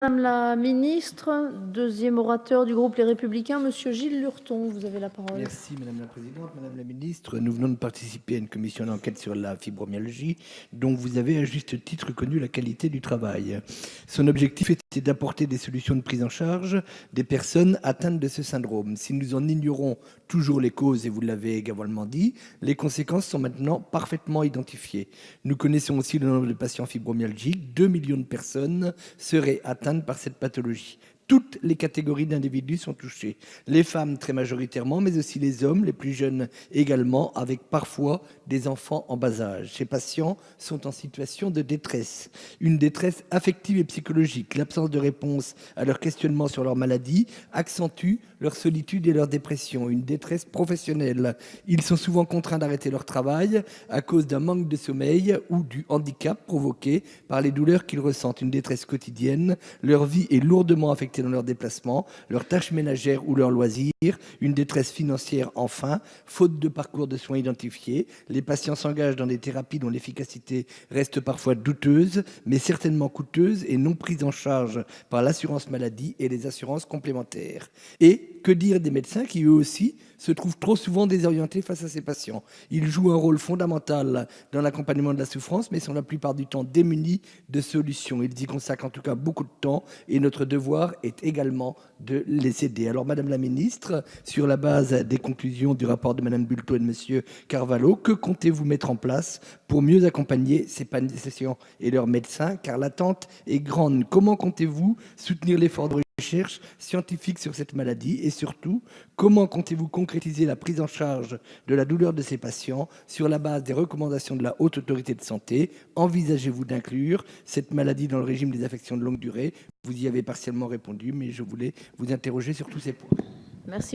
Madame la ministre, deuxième orateur du groupe Les Républicains, Monsieur Gilles Lurton, vous avez la parole. Merci Madame la Présidente. Madame la Ministre, nous venons de participer à une commission d'enquête sur la fibromyalgie dont vous avez à juste titre connu la qualité du travail. Son objectif était d'apporter des solutions de prise en charge des personnes atteintes de ce syndrome. Si nous en ignorons toujours les causes, et vous l'avez également dit, les conséquences sont maintenant parfaitement identifiées. Nous connaissons aussi le nombre de patients fibromyalgiques. 2 millions de personnes seraient atteintes par cette pathologie. Toutes les catégories d'individus sont touchées. Les femmes très majoritairement, mais aussi les hommes, les plus jeunes également, avec parfois des enfants en bas âge. Ces patients sont en situation de détresse, une détresse affective et psychologique. L'absence de réponse à leurs questionnements sur leur maladie accentue leur solitude et leur dépression, une détresse professionnelle. Ils sont souvent contraints d'arrêter leur travail à cause d'un manque de sommeil ou du handicap provoqué par les douleurs qu'ils ressentent, une détresse quotidienne. Leur vie est lourdement affectée dans leurs déplacements, leurs tâches ménagères ou leurs loisirs, une détresse financière enfin, faute de parcours de soins identifiés. Les patients s'engagent dans des thérapies dont l'efficacité reste parfois douteuse, mais certainement coûteuse et non prise en charge par l'assurance maladie et les assurances complémentaires. Et que dire des médecins qui eux aussi se trouvent trop souvent désorientés face à ces patients? Ils jouent un rôle fondamental dans l'accompagnement de la souffrance, mais sont la plupart du temps démunis de solutions. Ils y consacrent en tout cas beaucoup de temps et notre devoir est également de les aider. Alors Madame la Ministre, sur la base des conclusions du rapport de Madame Bulto et de Monsieur Carvalho, que comptez-vous mettre en place pour mieux accompagner ces patients et leurs médecins? Car l'attente est grande. Comment comptez-vous soutenir l'effort de recherche scientifique sur cette maladie et surtout, comment comptez-vous concrétiser la prise en charge de la douleur de ces patients sur la base des recommandations de la Haute Autorité de Santé? Envisagez-vous d'inclure cette maladie dans le régime des affections de longue durée? Vous y avez partiellement répondu, mais je voulais vous interroger sur tous ces points. Merci.